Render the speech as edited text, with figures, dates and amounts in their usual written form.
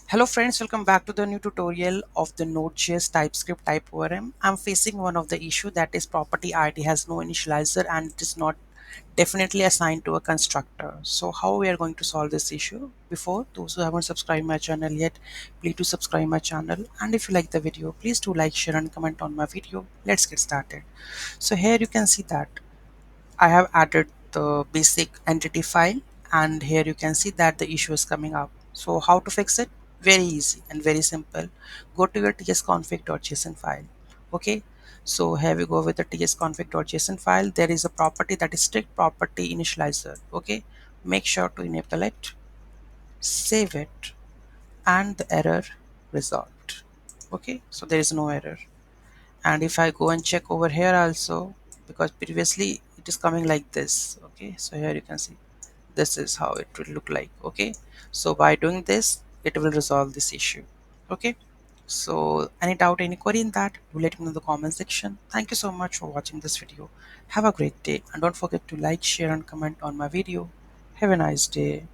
Hello friends, welcome back to the new tutorial of the Node.js TypeScript type ORM. I'm facing one of the issue that is property ID has no initializer and it is not definitely assigned to a constructor. So how we are going to solve this issue? Before those who haven't subscribed my channel yet, please do subscribe my channel, and if you like the video, please do like, share and comment on my video. Let's get started. So here you can see that I have added the basic entity file, and here you can see that the issue is coming up. So how to fix it? Very easy and very simple. Go to your tsconfig.json file. Okay. So here we go with the tsconfig.json file. There is a property that is strict property initializer. Okay. Make sure to enable it, save it, and the error resolved. Okay. So there is no error. And if I go and check over here also, because previously it is coming like this. Okay, so here you can see this is how it will look like. Okay, so by doing this it will resolve this issue. Okay, so any doubt, any query in that, do let me know in the comment section. Thank you so much for watching this video. Have a great day, and don't forget to like, share and comment on my video. Have a nice day.